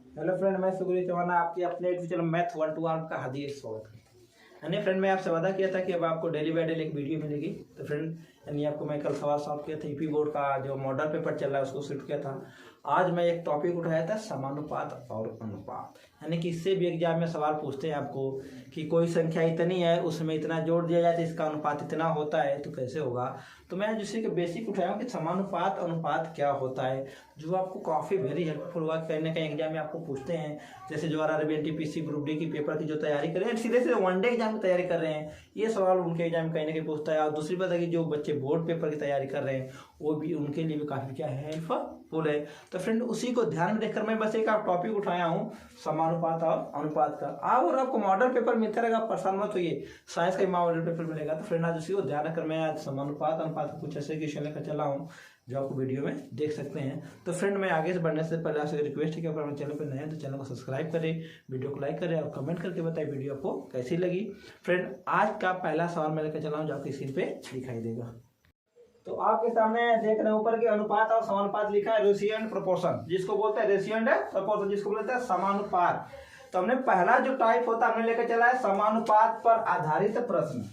Hello friend, मैं सुगुरी चौहान आपके अपने यूट्यूब चैनल मैथ 1 का हार्दिक स्वागत है। यानी फ्रेंड, मैं आपसे वादा किया था कि अब आपको डेली बाय डेली एक वीडियो मिलेगी। तो फ्रेंड, यानी आपको मैं कल सवाल सॉल्व किया था, यूपी बोर्ड का जो मॉडल पेपर चल रहा है उसको शिफ्ट किया था। आज मैं एक टॉपिक उठाया था, समानुपात और अनुपात। यानी कि इससे भी एग्जाम में सवाल पूछते हैं आपको कि कोई संख्या इतनी है, उसमें इतना जोड़ दिया जाए तो इसका अनुपात इतना होता है, तो कैसे होगा। तो मैं जिससे कि बेसिक उठाया हूँ कि समानुपात अनुपात क्या होता है, जो आपको काफ़ी वेरी हेल्पफुल हुआ। कहीं ना कहीं एग्जाम में आपको पूछते हैं, जैसे जो RRB NTPC ग्रुप डी की पेपर की जो तैयारी कर रहे हैं, सीधे सीधे वनडे एग्जाम की तैयारी कर रहे हैं, ये सवाल उनके एग्जाम में कहीं ना कहीं पूछता है। और दूसरी बात है कि जो बच्चे बोर्ड पेपर की तैयारी कर रहे हैं, वो भी उनके लिए भी काफ़ी क्या है, हेल्पफुल है। तो फ्रेंड, उसी को ध्यान में देखकर मैं बस एक आप टॉपिक उठाया हूँ, समानुपात और अनुपात का। और आपको मॉडल पेपर मिलता रहेगा, परेशान मत होइए, साइंस का मॉडल पेपर मिलेगा। तो फ्रेंड, आज उसी को ध्यान रखकर मैं आज समानुपात अनुपात कुछ ऐसे क्वेश्चन लेकर चला हूँ जो आपको वीडियो में देख सकते हैं। तो फ्रेंड, मैं आगे से बढ़ने से पहले आपसे रिक्वेस्ट है कि अगर चैनल पर नए हैं तो चैनल को सब्सक्राइब करें, वीडियो को लाइक करें और कमेंट करके बताएं वीडियो आपको कैसी लगी। फ्रेंड, आज का पहला सवाल मैं लेकर चला हूँ जो आपकी स्क्रीन पे दिखाई देगा। तो आपके सामने देख रहे हैं ऊपर के अनुपात और समानुपात लिखा है, रेशियो एंड प्रोपोर्शन, जिसको बोलते हैं रेशियो एंड प्रोपोर्शन, जिसको बोलते हैं समानुपात। तो हमने पहला जो टाइप होता है हमने लेकर चला है समानुपात पर आधारित प्रश्न।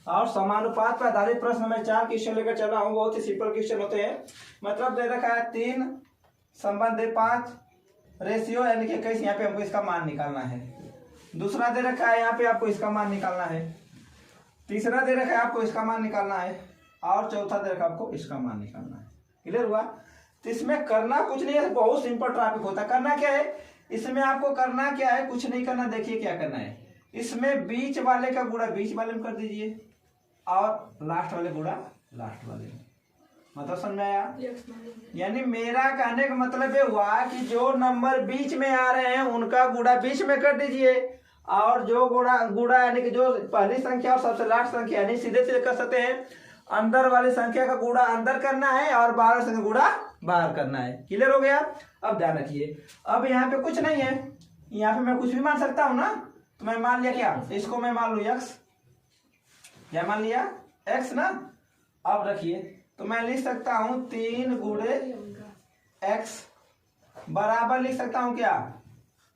और समानुपात पर आधारित प्रश्न में 4 क्वेश्चन लेकर चला हूँ, बहुत ही सिंपल क्वेश्चन होते हैं। मतलब दे रखा है 3 संबंध 5 रेशियो यानी कि 21, यहाँ पे हमको इसका मान निकालना है। दूसरा दे रखा है यहाँ पे आपको इसका मान निकालना है। तीसरा दे रखा है आपको इसका मान निकालना है। और चौथा दे रखा आपको इसका मान निकालना है। क्लियर हुआ। तो इसमें करना कुछ नहीं है, बहुत सिंपल टॉपिक होता है। करना क्या है इसमें, आपको करना क्या है, कुछ नहीं करना। देखिए क्या करना है, इसमें बीच वाले का गुणा बीच वाले में कर दीजिए और लास्ट वाले गुणा लास्ट वाले में। मतलब समझ में आया। यानी मेरा कहने का मतलब ये हुआ कि जो नंबर बीच में आ रहे हैं उनका गुणा बीच में कर दीजिए, और जो गुणा यानी कि जो पहली संख्या और सबसे लास्ट संख्या, यानी सीधे सीधे कर सकते हैं, अंदर वाली संख्या का गुणा अंदर करना है और बाहर संख्या गुणा बाहर करना है। क्लियर हो गया। अब ध्यान रखिए, अब यहाँ पे कुछ नहीं है, यहाँ पे मैं कुछ भी मान सकता हूँ ना। तो मैं मान लिया क्या, इसको मैं मान लू x, क्या मान लिया x ना। अब रखिए, तो मैं लिख सकता हूँ 3 गुणे x बराबर लिख सकता हूँ क्या,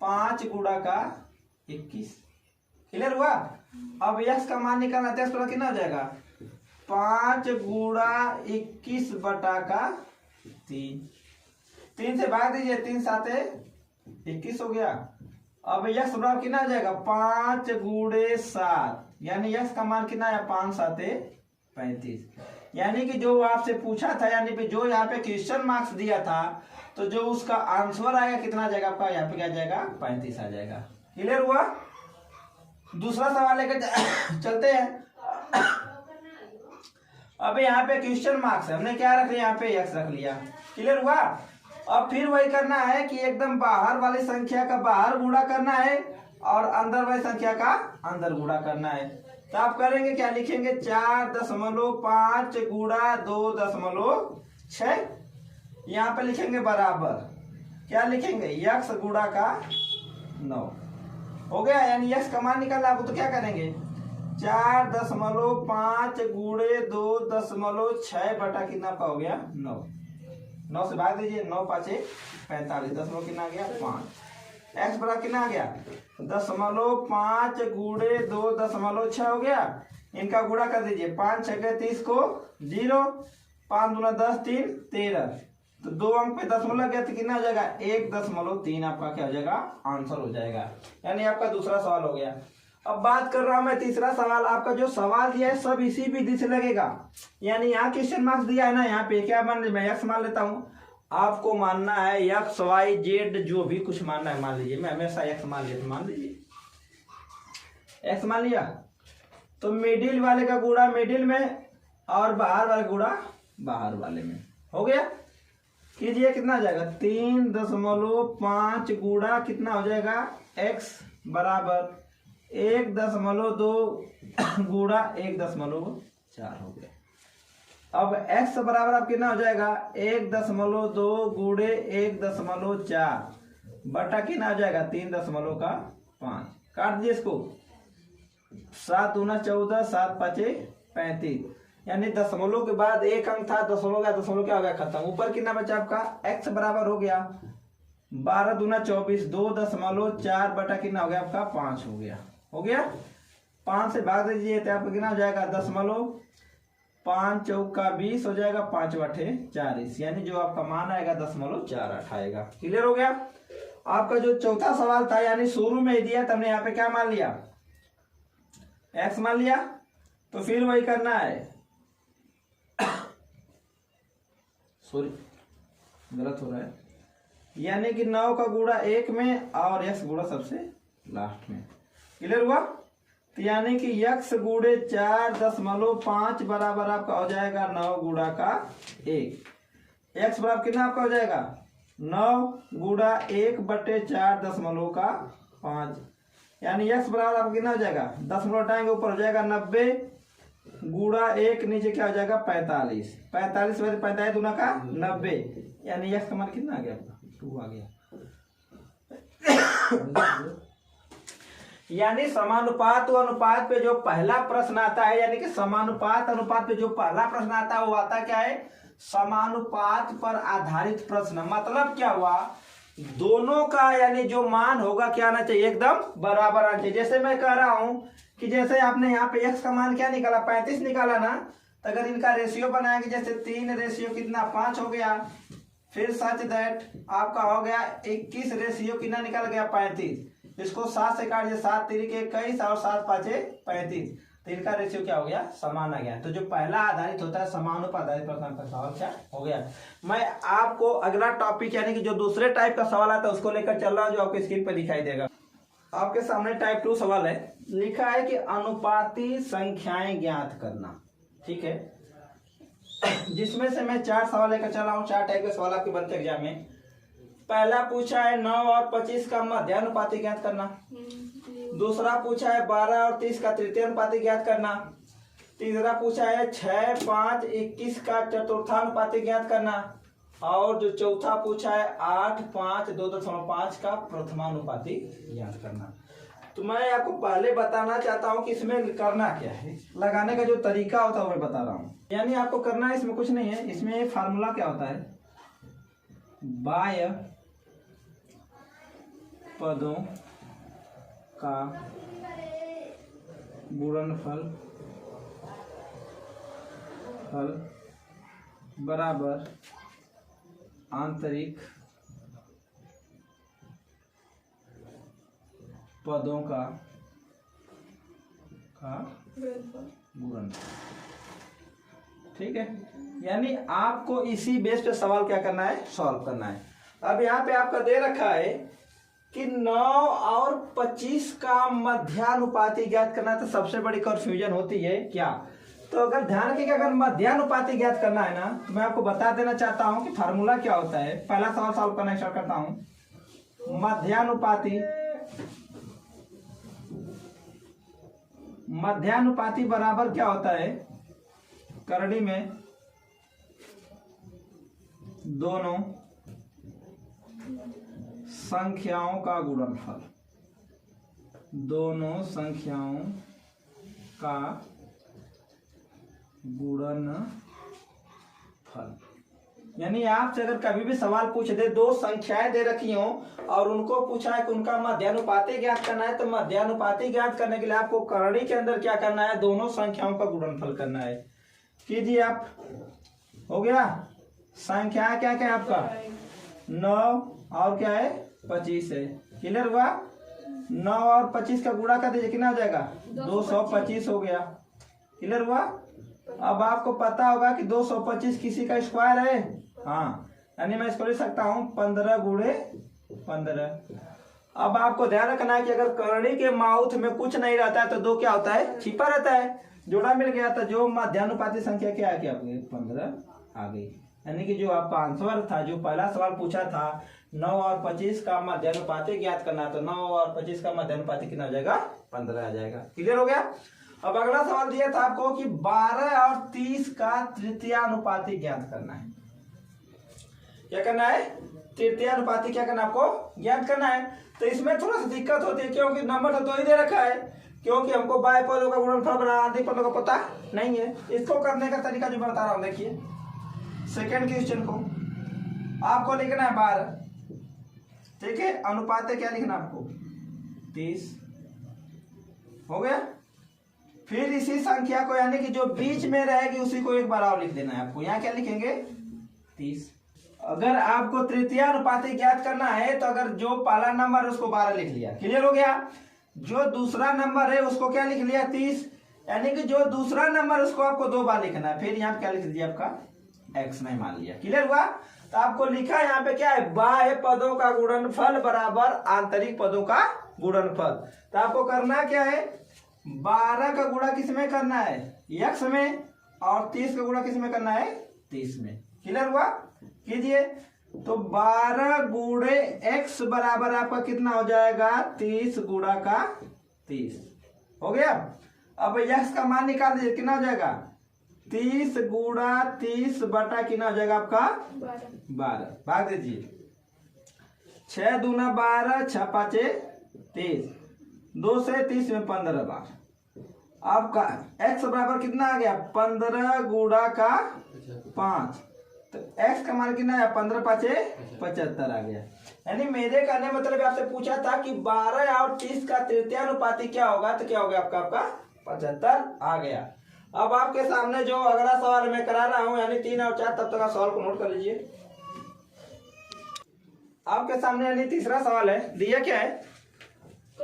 5 गुणा का 21। क्लियर हुआ। अब x का मान निकालना है, तो कितना हो जाएगा, 5 गुणा 21 बटा का 3 से भाग दीजिए, 3 साते 21 हो गया। अब यक्स बराबर कितना आ जाएगा, 5 गुणे 7, यानी यक्स का मान कितना है, 5 साते 35। यानी कि जो आपसे पूछा था, यानी कि जो यहाँ पे क्वेश्चन मार्क्स दिया था, तो जो उसका आंसर आएगा कितना आ जाएगा आपका, यहाँ पे क्या जाएगा, 35 आ जाएगा। क्लियर हुआ। दूसरा सवाल लेकर चलते हैं। अब यहाँ पे क्वेश्चन मार्क्स है, हमने क्या रख लिया, यहाँ पे एक्स रख लिया। क्लियर हुआ। अब फिर वही करना है कि एकदम बाहर वाली संख्या का बाहर गुणा करना है और अंदर वाली संख्या का अंदर गुणा करना है। तो आप करेंगे क्या, लिखेंगे 4.5 गुणा 2.6, यहाँ पे लिखेंगे बराबर, क्या लिखेंगे, यक्स गुणा का 9 हो गया। यानी यक्स का मान निकालना आपको, तो क्या करेंगे, 4.5 गुणे 2.6 बटा कितना का हो गया, 9 से भाग दीजिए, 9 पाँचे 45, 10 कितना आ गया, 5। एक्स बराबर कितना आ गया, 0.5 गुणे 2.6 हो गया। इनका गुणा कर दीजिए, 5 6 30 को 0, 5 दूना 10 3 13, तो 2 अंक पे दशमलव लग गया, तो कितना हो जाएगा, 1.3 आपका क्या हो जाएगा, आंसर हो जाएगा। यानी आपका दूसरा सवाल हो गया। अब बात कर रहा हूं मैं तीसरा सवाल। आपका जो सवाल दिया है सब इसी विधि से लगेगा। यानी यहाँ क्वेश्चन मार्क्स दिया है ना, यहाँ पे क्या मान, मैं एक्स मान लेता हूँ, आपको मानना है एक्स वाई जेड, जो भी कुछ मानना है मान लीजिए। मैं हमेशा एक्स मान लिया, मान लीजिए एक्स मान लिया। तो मिडिल वाले का गुणा मिडिल में और बाहर वाले गुणा बाहर वाले में हो गया। कीजिए, कितना हो जाएगा, 3.5 गुणा कितना हो जाएगा, एक्स बराबर 1.2 गुणा 1.4 हो गया। अब x बराबर आप कितना हो जाएगा, 1.2 गुणे 1.4 बटा कितना हो जाएगा, 3.5। काट दीजिए इसको, 7 दूना 14, 7 पाँचे 35, यानी दशमलव के बाद एक अंक था, दशमलव का दशमलव क्या हो गया, खत्म। ऊपर कितना बचा आपका, x बराबर हो गया 12 दूना 24, 2.4 बटा कितना हो गया आपका 5 हो गया। हो गया 5 से भाग दीजिए तो आपका कितना हो जाएगा 10.5 चौका 20 हो जाएगा, 5 बटे 40, यानी जो आपका मान आएगा 10.48 आएगा। क्लियर हो गया। आपका जो चौथा सवाल था यानी शुरू में ही दिया तो हमने यहाँ पे क्या मान लिया, x मान लिया, तो फिर वही करना है। सॉरी गलत हो रहा है, यानी कि 9 का गुणा 1 में और x गुणा सबसे लास्ट में। क्लियर हुआ। तो यानी कि x गुणे 4.5 बराबर आपका हो जाएगा 9 गुणा का 1। x बराबर कितना आपका हो जाएगा 9 गुणा 1 बटे 4.5, यानी x बराबर आपका कितना हो जाएगा 10 हटाएंगे ऊपर हो जाएगा 90 गुणा 1 नीचे क्या हो जाएगा 45, 45 बटे 45 दूना का 90, यानी x का मान कितना आ गया आपका 2 आ गया। यानी समानुपात व अनुपात पे जो पहला प्रश्न आता है, यानी कि समानुपात अनुपात पे जो पहला प्रश्न आता है वो आता क्या है, समानुपात पर आधारित प्रश्न। मतलब क्या हुआ, दोनों का यानी जो मान होगा क्या आना चाहिए, एकदम बराबर आना चाहिए। जैसे मैं कह रहा हूं कि जैसे आपने यहाँ पे x का मान क्या निकाला 35 निकाला ना, तो अगर इनका रेशियो बनाएंगे जैसे 3 रेशियो कितना 5 हो गया, फिर सच दैट आपका हो गया 21 रेशियो कितना निकल गया 35, इसको 7 से काट दिया 7 3 के 21 और 7 5 35, तो इनका रेशियो क्या हो गया समान आ गया। तो जो पहला आधारित होता है समानुपात आधारित प्रश्न का सवाल क्या हो गया। मैं आपको अगला टॉपिक यानी कि जो दूसरे टाइप का सवाल आता है उसको लेकर चल रहा हूं, जो आपके स्क्रीन पर दिखाई देगा। आपके सामने टाइप 2 सवाल है, लिखा है कि अनुपाती संख्याएं ज्ञात करना। ठीक है, जिसमें से मैं 4 सवाल लेकर चला हूं, 4 टाइप के सवाल आपके बनते एग्जाम में। पहला पूछा है 9 और 25 का मध्यानुपाती ज्ञात करना। दूसरा पूछा है 12 और 30 का तृतीयानुपाती ज्ञात करना। तीसरा पूछा है 6, 5, 21 का चतुर्थानुपाती ज्ञात करना। और जो चौथा पूछा है 8, 5, 2.5 का प्रथमानुपाती ज्ञात करना। तो मैं आपको पहले बताना चाहता हूं कि इसमें करना क्या है, लगाने का जो तरीका होता है वो मैं बता रहा हूं। यानी आपको करना है, इसमें कुछ नहीं है, इसमें फार्मूला क्या होता है, बाह्य पदों का गुणनफल बराबर आंतरिक पदों का गुणनफल। ठीक है, यानी आपको इसी बेस पे सवाल क्या करना है, सॉल्व करना है। अब यहाँ पे आपका दे रखा है कि 9 और 25 का मध्यानुपाती ज्ञात करना है, तो सबसे बड़ी कंफ्यूजन होती है क्या, तो अगर ध्यान रखिएगा अगर मध्यानुपाती ज्ञात करना है ना, तो मैं आपको बता देना चाहता हूं कि फार्मूला क्या होता है। पहला सवाल सॉल्व करना स्टार्ट करता हूं। मध्यानुपाती बराबर क्या होता है, करड़ी में दोनों संख्याओं का गुणनफल, दोनों संख्याओं का गुणनफल। यानी आपसे अगर कभी भी सवाल पूछ दे, दो संख्याएं दे रखी हो और उनको पूछा है कि उनका मध्यानुपाती ज्ञात करना है, तो मध्यानुपाती ज्ञात करने के लिए आपको करणी के अंदर क्या करना है, दोनों संख्याओं का गुणनफल करना है। कीजिए आप, हो गया। संख्या क्या क्या है आपका 9 और क्या है 25 है। क्लियर हुआ। 9 और 25 का गुणा कर दीजिए, कितना हो जाएगा 225 हो गया। क्लियर हुआ। अब आपको पता होगा कि 225 किसी का स्क्वायर है, हाँ, यानी मैं इसको लिख सकता हूं 15 गुणे 15। अब आपको ध्यान रखना है कि अगर करणी के माउथ में कुछ नहीं रहता है तो 2 क्या होता है, छिपा रहता है। जोड़ा मिल गया तो जो मध्यानुपाती संख्या क्या है, 15 आ गई। यानी कि जो आपका आंसर था, जो पहला सवाल पूछा था 9 और 25 का मध्यानुपाती ज्ञात करना, तो 9 और 25 का मध्यानुपाती कितना हो जाएगा 15 आ जाएगा। क्लियर हो गया। अब अगला सवाल दिया था आपको कि 12 और 30 का तृतीयानुपाती ज्ञात करना है। क्या करना है, तृतीयानुपाती क्या करना है आपको ज्ञात करना है। तो इसमें थोड़ा सा दिक्कत होती है, क्योंकि नंबर तो 2 ही दे रखा है, क्योंकि हमको बाह्य पदों का गुणनफल बनाना आंतरिक पदों का पता नहीं है। इसको करने का तरीका जो बता रहा हूं, देखिए सेकेंड क्वेश्चन को आपको लिखना है 12, ठीक है, अनुपात क्या लिखना आपको 30 हो गया। फिर इसी संख्या को यानी कि जो बीच में रहेगी उसी को एक बार और लिख देना है आपको। यहाँ क्या लिखेंगे 30। अगर आपको तृतीय अनुपाती ज्ञात करना है तो अगर जो पहला नंबर है उसको 12 लिख लिया, क्लियर हो गया। जो दूसरा नंबर है उसको क्या लिख लिया 30, यानी कि जो दूसरा नंबर उसको आपको 2 बार लिखना है। फिर यहाँ क्या लिख दिया आपका x नहीं मान लिया, क्लियर हुआ। तो आपको लिखा यहाँ पे क्या है, बाह्य पदों का गुणनफल बराबर आंतरिक पदों का गुणनफल। तो आपको करना क्या है, 12 का गुणा किस में करना है x में, और 30 का गुणा किस में करना है 30 में, क्लियर हुआ। कीजिए तो 12 गुणे x बराबर आपका कितना हो जाएगा 30 गुणा का 30 हो गया। अब x का मान निकाल दीजिए, कितना हो जाएगा 30 गुणा 30 बटा कितना हो जाएगा आपका 12। भाग दीजिए 6 दूना 12, 6 पाँचे 30, 2 से 30 में 15 बार। आपका x बराबर कितना आ गया 15 गुणा का 5, तो x का मान कितना है 15 पाँचे 75 आ गया। यानी मेरे कहने मतलब आपसे पूछा था कि 12 और 30 का तृतीय अनुपाती क्या होगा, तो क्या होगा आपका 75 आ गया। अब आपके सामने जो अगला सवाल मैं करा रहा हूं यानी 3 और 4, तब तक आप सवाल को नोट कर लीजिए। आपके सामने यानी तीसरा सवाल है, दिया क्या है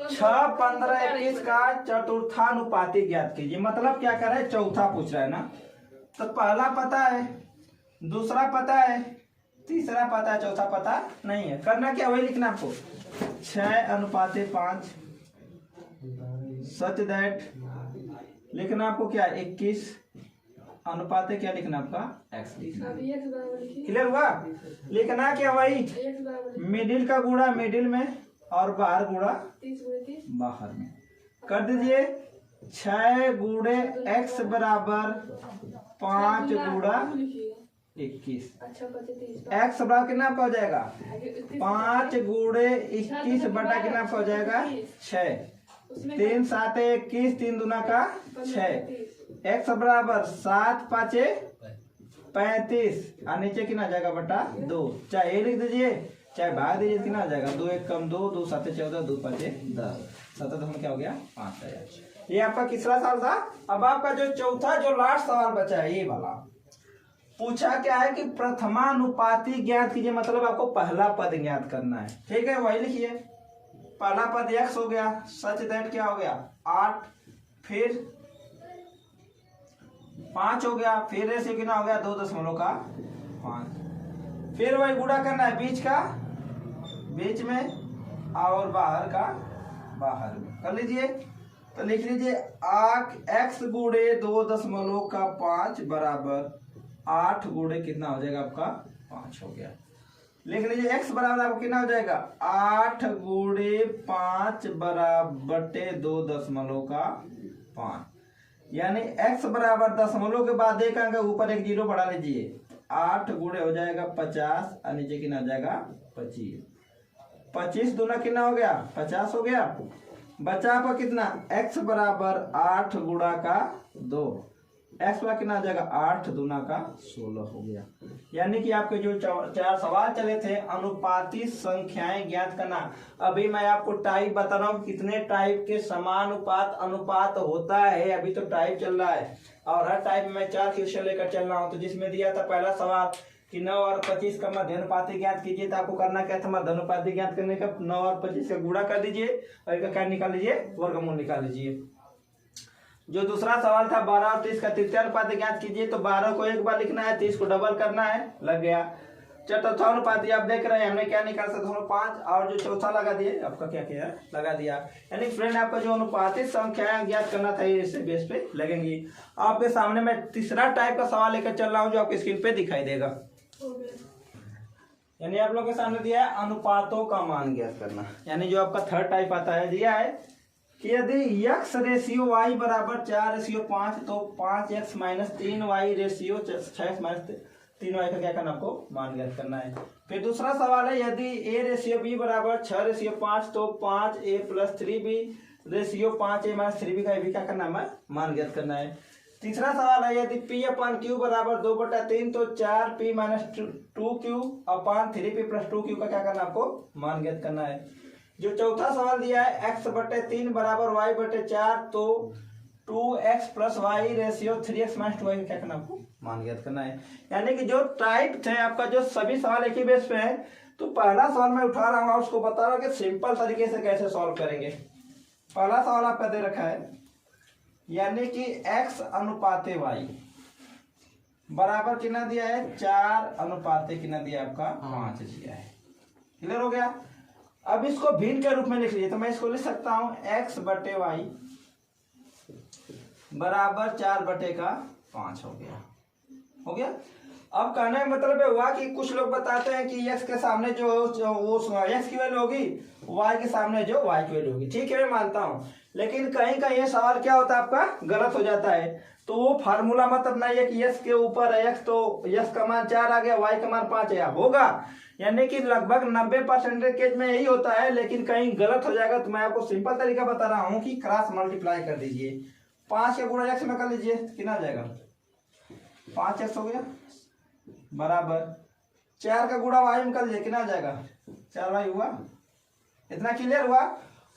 6, 15, 21 का चतुर्थानुपाती ज्ञात कीजिए। मतलब क्या कर रहा है, चौथा पूछ रहा है ना। तो पहला पता है, दूसरा पता है, तीसरा पता है, चौथा पता नहीं है। करना क्या वही लिखना आपको 6:5 सच दैट लिखना आपको क्या 21 अनुपात क्या लिखना आपका x लिखना, क्लियर हुआ। लिखना क्या वही मिडिल का गुणा मिडिल में और बाहर गुणा बाहर में। कर दीजिए 6 गुणे x बराबर 5 गुणा 21। x बराबर कितना आपका हो जाएगा 5 गुणे 21 बटा कितना आपका हो जाएगा 6, 3 7 21, 3 दूना का 6, x बराबर 7 पाँचे 35 और नीचे कितना जाएगा बटा 2। चाहे ए लिख दीजिए चाहे भाग दीजिए, कितना आ जाएगा 2 1 कम 2, 2 7 14, 2 5 10, 7 में क्या हो गया 5 आया। ये आपका किसरा सवाल था। अब आपका जो चौथा जो लास्ट सवाल बचा है ये वाला, पूछा क्या है कि प्रथमानुपाती ज्ञात कीजिए। मतलब आपको पहला पद ज्ञात करना है, ठीक है। वही लिखिए पहला पद x हो गया, सच दैट क्या हो गया 8, फिर 5 हो गया, फिर रेशियो कितना हो गया 2.5, फिर वही गुणा करना है बीच का बीच में और बाहर का बाहर में। कर लीजिए तो लिख लीजिए x गुणे 2.5 बराबर 8 गुणे कितना हो जाएगा आपका 5 हो गया। लिख लीजिए x बराबर आपको कितना हो जाएगा 8 गुणे 5 बराबर 2.5, यानी x बराबर दशमलव के बाद एक अंक ऊपर एक जीरो बढ़ा लीजिए, 8 गुणे हो जाएगा 50 और नीचे कितना हो जाएगा 25। 25 दूना कितना हो गया 50 हो गया। बचा आपका कितना x बराबर 8 गुणा का 2, x बराबर कितना हो जाएगा 8 दूना का 16 हो गया। यानी कि आपके जो 4 सवाल चले थे अनुपाती संख्याएं ज्ञात करना। अभी मैं आपको टाइप बता रहा हूँ कितने टाइप के समानुपात अनुपात होता है। अभी तो टाइप चल रहा है और हर टाइप में 4 क्वेश्चन लेकर चल रहा हूँ। तो जिसमें दिया था पहला सवाल कि 9 और 25 का मध्यानुपाती ज्ञात कीजिए, तो आपको करना क्या था मध्यानुपाती ज्ञात करने का 9 और 25 का गुणा कर दीजिए और इसका क्या निकाल लीजिए वर्गमूल निकाल लीजिए। जो दूसरा सवाल था 12 और 30 का तृतीय अनुपात ज्ञात कीजिए, तो 12 को एक बार लिखना है, 30 को डबल करना है, लग गया। चतुर्थ अनुपात आप देख रहे हैं हमने क्या निकाल सकते 5 और जो चौथा लगा दिए आपका क्या किया लगा दिया। यानी फ्रेंड आपका जो अनुपातिक संख्याएं ज्ञात करना था इससे बेस पे लगेंगी। आपके सामने मैं तीसरा टाइप का सवाल लेकर चल रहा हूँ जो आपके स्क्रीन पे दिखाई देगा। यानी आप लोग के सामने दिया है अनुपातों का मान ज्ञात करना। यानी जो आपका थर्ड टाइप आता है दिया है कि यदि x रेशियो y बराबर 4:5 तो 5x minus 3y ratio 6x minus 3y का क्या करना आपको मान ज्ञात करना है। फिर दूसरा सवाल है यदि a रेशियो b बराबर 6:5 तो 5a plus 3b ratio 5a minus 3b का भी क्या करना है मान ज्ञात करना है। तीसरा सवाल है यदि P अपान Q बराबर 2/3 तो 4P माइनस 2Q अपान 3P प्लस 2Q का क्या करना आपको मान ज्ञात करना है। जो चौथा सवाल दिया है x/3 बराबर y/4 तो 2x plus Y ratio 3x minus 2y का क्या करना आपको मान ज्ञात करना है। यानी कि जो टाइप थे आपका जो सभी सवाल एक ही बेस पे है, तो पहला सवाल मैं उठा रहा हूँ उसको बता रहा हूँ कि सिंपल तरीके से कैसे सॉल्व करेंगे। पहला सवाल आपका दे रखा है यानी कि x अनुपाते y बराबर कितना दिया है 4 अनुपाते कितना दिया है आपका 5 दिया है। क्लियर हो गया। अब इसको भिन्न के रूप में लिख लीजिए तो मैं इसको लिख सकता हूं x/y बराबर 4/5 हो गया। अब कहने का मतलब है हुआ कि कुछ लोग बताते हैं कि x के सामने जो वो x की वैल्यू होगी y के सामने जो y की वैल्यू होगी। ठीक है मैं मानता हूं, लेकिन कहीं कहीं ये सवाल क्या होता है आपका गलत हो जाता है। तो वो फार्मूला मतलब नहीं है कि x के ऊपर है x तो x का मान 4 आ गया y का मान 5 आया होगा, यानी कि लगभग 90% केस में यही होता है। लेकिन कहीं गलत हो जाएगा तो मैं आपको सिंपल तरीका बता रहा हूं कि क्रॉस मल्टीप्लाई कर दीजिए। 5 का गुणा x में कर लीजिए कितना आ जाएगा 5x हो गया बराबर 4 का गुणा y में कर लीजिए कितना आ जाएगा 4y हुआ। इतना क्लियर हुआ।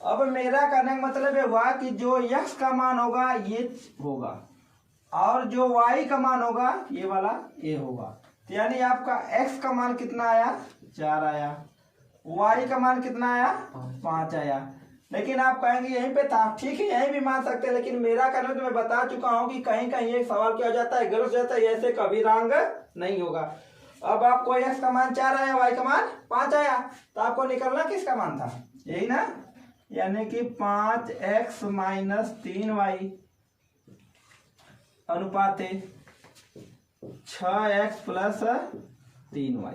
अब मेरा करने का मतलब है हुआ कि जो x का मान होगा ये होगा और जो y का मान होगा ये वाला a होगा। तो यानी आपका x का मान कितना आया 4 आया, y का मान कितना आया 5 आया। लेकिन आप कहेंगे यहीं पे था, ठीक है यहीं भी मान सकते हैं, लेकिन मेरा करने तो मैं बता चुका हूं कि कहीं कहीं एक सवाल क्या हो जाता है गलत हो जाता है, ऐसे कभी रंग नहीं होगा। अब आपको x का मान 4 आया y का मान 5 आया तो आपको निकलना किसका मान था यही ना, यानी कि 5x minus 3y अनुपाते 6x plus 3y।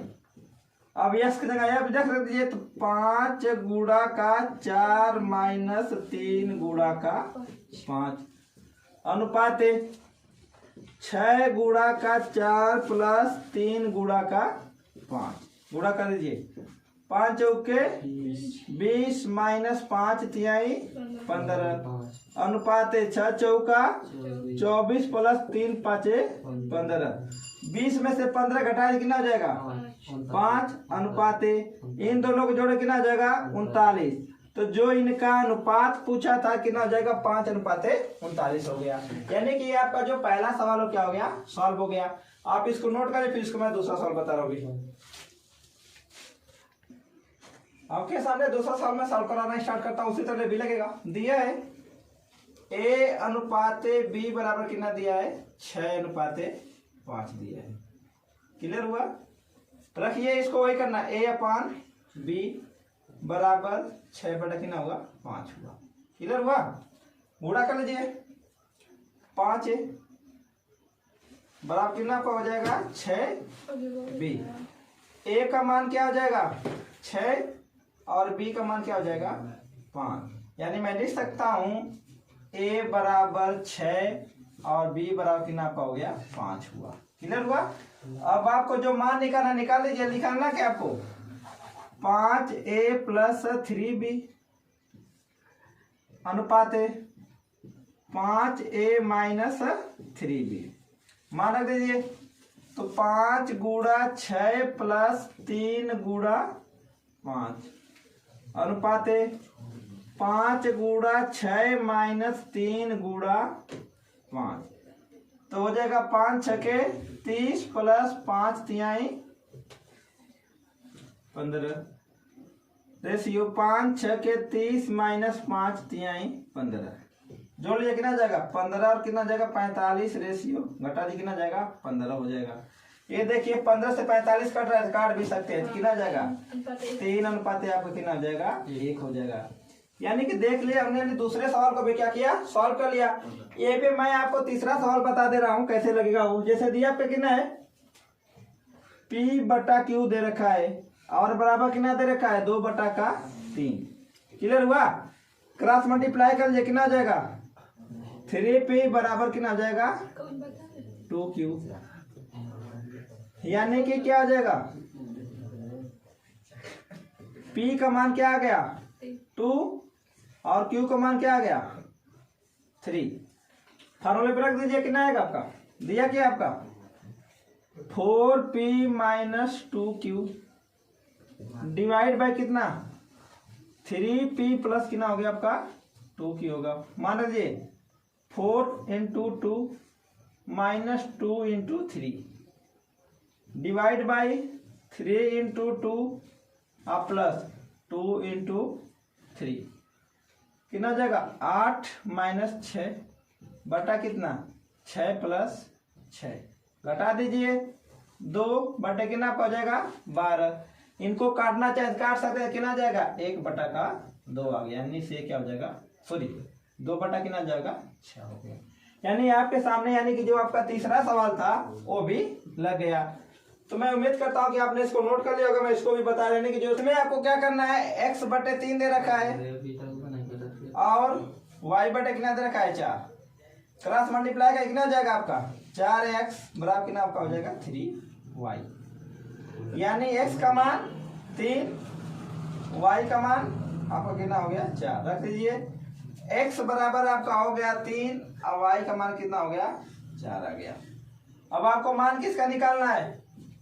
अब यस की जगह आप देख दीजिए तो 5 गुणा का 4 माइनस 3 गुणा का 5 अनुपाते 6 गुणा का 4 प्लस 3 गुणा का 5 गुणा कर दीजिए 5 चौके 20 माइनस 5 तिहाई 15 अनुपाते 6 चौका 24 प्लस 3 5 15। 20 में से 15 घटाए कितना हो जाएगा 5 अनुपाते इन दोनों को जोड़े कितना हो जाएगा 39। तो जो इनका अनुपात पूछा था कितना हो जाएगा 5 अनुपाते 39 हो गया। यानी कि ये आपका जो पहला सवाल हो क्या हो गया सॉल्व हो गया। आप इसको नोट करें फिर इसको मैं दूसरा सवाल बता रहा हूँ। आपके सामने दूसरा सवाल में सॉल्व कराना स्टार्ट करता हूँ, उसी तरह भी लगेगा। दिया है a अनुपाते b बराबर कितना दिया है 6 अनुपाते 5 दिया है। क्लियर हुआ। रखिए इसको वही करना a अपान b बराबर 6 बटा कितना होगा 5 हुआ। क्लियर हुआ। गुणा कर लीजिए 5a बराबर कितना आपका हो जाएगा 6b। a का मान क्या हो जाएगा 6 और b का मान क्या हो जाएगा 5। यानी मैं लिख सकता हूं a बराबर 6 और b बराबर कितना आपका हो गया 5 हुआ। क्लियर हुआ। अब आपको जो मान निकालना निकाल लीजिए। निकालना क्या आपको 5a plus 3b अनुपाते 5a minus 3b मान रख दीजिए। तो 5 गुणा 6 प्लस 3 गुणा 5 अनुपाते 5 गुणा 6 माइनस 3 गुणा 5 तो हो जाएगा 5 छके 30 प्लस 5 तिहाई 15 रेशियो 5 छके 30 माइनस 5 तिहाई 15 जोड़ लीजिए कितना जाएगा 15 और कितना जाएगा 45 रेशियो घटा दी कितना जाएगा 15 हो जाएगा। ये देखिए 15 से 45 कट रहा है काट भी सकते हैं कितना जाएगा 3 अनुपात आपका कितना हो जाएगा 1 हो जाएगा। यानी कि देख लिया हमने दूसरे सवाल को भी क्या किया सॉल्व कर लिया। ये पे मैं आपको तीसरा सवाल बता दे रहा हूं कैसे लगेगा वो। जैसे दिया पे कितना है P बटा Q दे रखा है और बराबर कितना दे रखा है 2 बटा का 3। क्लियर हुआ। क्रॉस मल्टीप्लाई कर लीजिए कितना आ जाएगा 3P बराबर कितना आ जाएगा 2Q। यानी कि क्या आ जाएगा P का मान क्या आ गया 2 और Q का मान क्या आ गया 3। फार्मूले पे रख दीजिए, कितना आएगा आपका, दिया क्या आपका 4p minus 2q divide by कितना 3p प्लस कितना हो गया आपका 2q होगा। मान लीजिए 4 into 2 minus 2 into 3 divide by 3 into 2 plus 2 into 3 कितना हो जाएगा 8 माइनस 6 बटा कितना 6 प्लस 6 घटा दीजिए 2 बटे कितना आपका हो जाएगा 12। इनको काटना चाहे काट सकते हैं, कितना जाएगा 1 बटा का 2 आ गया, यानी से क्या हो जाएगा सॉरी 2 बटा कितना जाएगा 6 हो गया। यानी आपके सामने यानी कि जो आपका तीसरा सवाल था वो भी लग गया। तो मैं उम्मीद करता हूँ कि आपने इसको नोट कर लिया होगा। मैं इसको भी बता देने की जो इसमें आपको क्या करना है x बटे 3 दे रखा है और y बटे कितना दे रखा है 4, क्रॉस मल्टीप्लाई का कितना हो जाएगा आपका 4x बराबर कितना आपका हो जाएगा 3y, यानी x का मान 3 y का मान आपका कितना हो गया 4। रख दीजिए x बराबर आपका हो गया 3 और y का मान कितना हो गया 4 आ गया। अब आपको मान किसका निकालना है,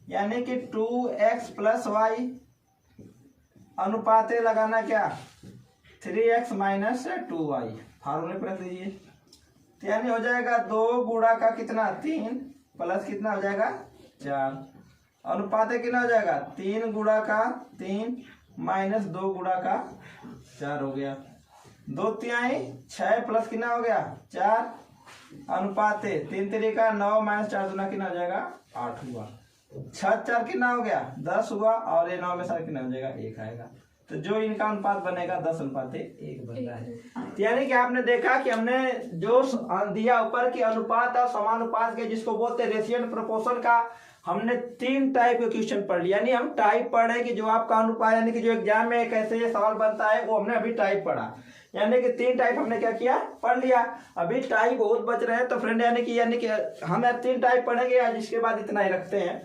यानी कि 2x प्लस वाई अनुपाते लगाना क्या 3x माइनस 2y, फार्मूले पर रख दीजिए। तो यानी हो जाएगा 2 गुणा का कितना 3 प्लस कितना हो जाएगा 4 अनुपाते कितना हो जाएगा 3 गुणा का 3 माइनस 2 गुणा का 4 हो गया। 2 तिहाई 6 प्लस कितना हो गया 4 अनुपाते 3 तरीका 9 माइनस 4 गुना कितना हो जाएगा 8 हुआ। 6 4 कितना हो गया 10 हुआ और ये 9 में 7 कितना हो जाएगा 1 आएगा। तो जो इनका अनुपात बनेगा 10 अनुपात 1 बन रहा है। यानी कि आपने देखा कि हमने जो दिया ऊपर की अनुपात और समानुपात के जिसको बोलते हैं रेशियो प्रोपोर्शन का, हमने 3 टाइप के क्वेश्चन पढ़ लिया। यानी हम टाइप पढ़े कि जो आपका अनुपात यानी कि जो एग्जाम में कैसे ये सवाल बनता है वो हमने अभी टाइप पढ़ा, यानी कि 3 टाइप हमने क्या किया पढ़ लिया। अभी टाइप बहुत बच रहे हैं तो फ्रेंड यानी कि हम 3 टाइप पढ़ेंगे आज, इसके बाद इतना ही रखते हैं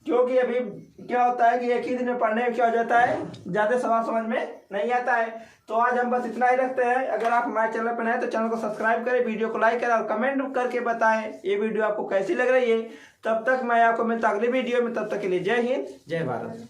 क्योंकि अभी क्या होता है कि एक ही दिन में पढ़ने में क्या हो जाता है ज्यादा सवाल समझ में नहीं आता है। तो आज हम बस इतना ही रखते हैं। अगर आप हमारे चैनल पर नए तो चैनल को सब्सक्राइब करें, वीडियो को लाइक करें और कमेंट करके बताएं ये वीडियो आपको कैसी लग रही है। तब तक मैं आपको मिलता अगली वीडियो में, तब तक के लिए जय हिंद जय भारत।